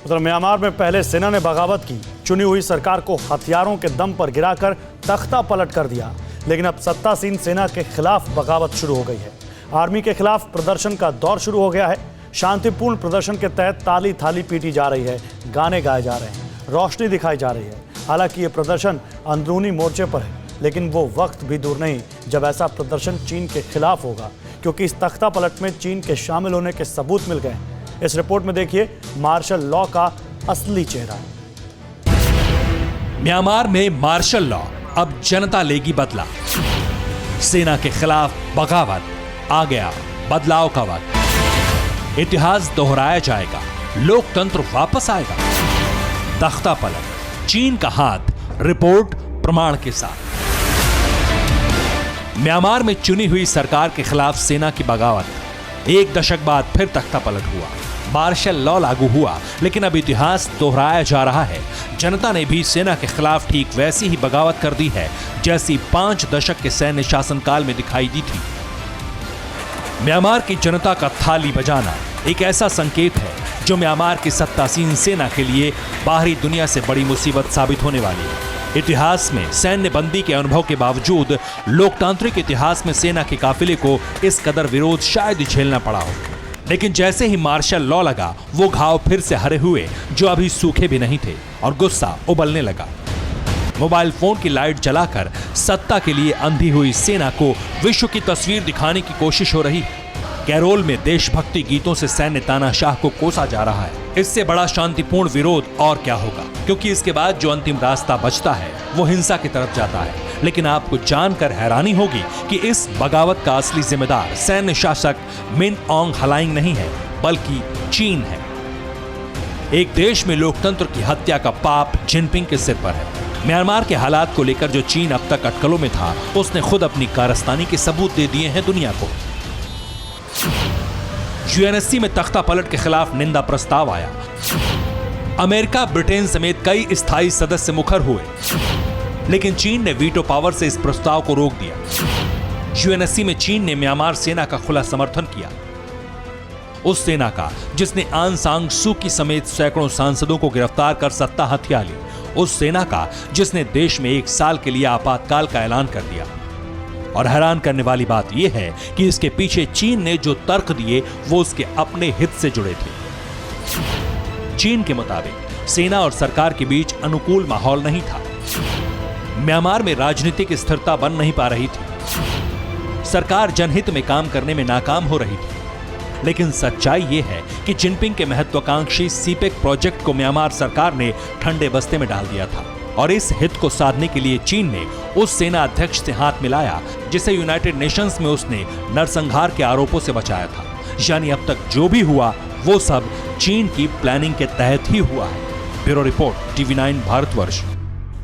उधर म्यांमार में पहले सेना ने बगावत की, चुनी हुई सरकार को हथियारों के दम पर गिराकर तख्ता पलट कर दिया, लेकिन अब सत्तासीन सेना के खिलाफ बगावत शुरू हो गई है। आर्मी के खिलाफ प्रदर्शन का दौर शुरू हो गया है। शांतिपूर्ण प्रदर्शन के तहत ताली थाली पीटी जा रही है, गाने गाए जा रहे हैं, रोशनी दिखाई जा रही है। हालांकि ये प्रदर्शन अंदरूनी मोर्चे पर है, लेकिन वो वक्त भी दूर नहीं जब ऐसा प्रदर्शन चीन के खिलाफ होगा, क्योंकि इस तख्ता पलट में चीन के शामिल होने के सबूत मिल गए। इस रिपोर्ट में देखिए मार्शल लॉ का असली चेहरा। म्यांमार में मार्शल लॉ, अब जनता लेगी बदला। सेना के खिलाफ बगावत, आ गया बदलाव का वक्त। इतिहास दोहराया जाएगा, लोकतंत्र वापस आएगा। तख्ता पलट, चीन का हाथ, रिपोर्ट प्रमाण के साथ। म्यांमार में चुनी हुई सरकार के खिलाफ सेना की बगावत। एक दशक बाद फिर तख्ता पलट हुआ, मार्शल लॉ लागू हुआ, लेकिन अब इतिहास दोहराया जा रहा है। जनता ने भी सेना के खिलाफ ठीक वैसी ही बगावत कर दी है जैसी 5 दशक के सैन्य शासनकाल में दिखाई दी थी। म्यांमार की जनता का थाली बजाना एक ऐसा संकेत है जो म्यांमार की सत्तासीन सेना के लिए बाहरी दुनिया से बड़ी मुसीबत साबित होने वाली है। इतिहास में सैन्य बंदी के अनुभव के बावजूद लोकतांत्रिक इतिहास में सेना के काफिले को इस कदर विरोध शायद ही झेलना पड़ा हो, लेकिन जैसे ही मार्शल लॉ लगा, वो घाव फिर से हरे हुए जो अभी सूखे भी नहीं थे और गुस्सा उबलने लगा। मोबाइल फोन की लाइट जलाकर सत्ता के लिए अंधी हुई सेना को विश्व की तस्वीर दिखाने की कोशिश हो रही है। कैरोल में देशभक्ति गीतों से सैन्य तानाशाह को कोसा जा रहा है। इससे बड़ा शांतिपूर्ण विरोध और क्या होगा, क्योंकि इसके बाद जो अंतिम रास्ता बचता है वो हिंसा की तरफ जाता है। लेकिन आपको जानकर हैरानी होगी कि इस बगावत का असली जिम्मेदार सैन्य शासक मिन ऑन्ग हलाइंग नहीं है, बल्कि चीन है। एक देश में लोकतंत्र की हत्या का पाप जिनपिंग के सिर पर है। म्यांमार के हालात को लेकर जो चीन अब तक अटकलों में था, उसने खुद अपनी कारस्तानी के सबूत दे दिए हैं दुनिया को। यूएनएससी में तख्ता पलट के खिलाफ निंदा प्रस्ताव आया। अमेरिका, ब्रिटेन समेत कई स्थायी सदस्य मुखर हुए, लेकिन चीन ने वीटो पावर से इस प्रस्ताव को रोक दिया। यूएनएससी में चीन ने म्यांमार सेना का खुला समर्थन किया, उस सेना का जिसने आंग सान सू की समेत सैकड़ों सांसदों को गिरफ्तार कर सत्ता हथिया ली, उस सेना का जिसने देश में 1 साल के लिए आपातकाल का ऐलान कर दिया। और हैरान करने वाली बात यह है कि इसके पीछे चीन ने जो तर्क दिए वो उसके अपने हित से जुड़े थे। चीन के मुताबिक सेना और सरकार के बीच अनुकूल माहौल नहीं था। म्यांमार में राजनीतिक स्थिरता बन नहीं पा रही थी। सरकार जनहित में काम करने में नाकाम हो रही थी। लेकिन सच्चाई यह है कि जिनपिंग के महत्वाकांक्षी सीपेक प्रोजेक्ट को म्यांमार सरकार ने ठंडे बस्ते में डाल दिया था, और इस हित को साधने के लिए चीन ने उस सेना अध्यक्ष से हाथ मिलाया जिसे यूनाइटेड नेशंस में उसने नरसंहार के आरोपों से बचाया था। यानी अब तक जो भी हुआ वो सब चीन की प्लानिंग के तहत ही हुआ है। Bureau report, TV9 Bharatvarsh.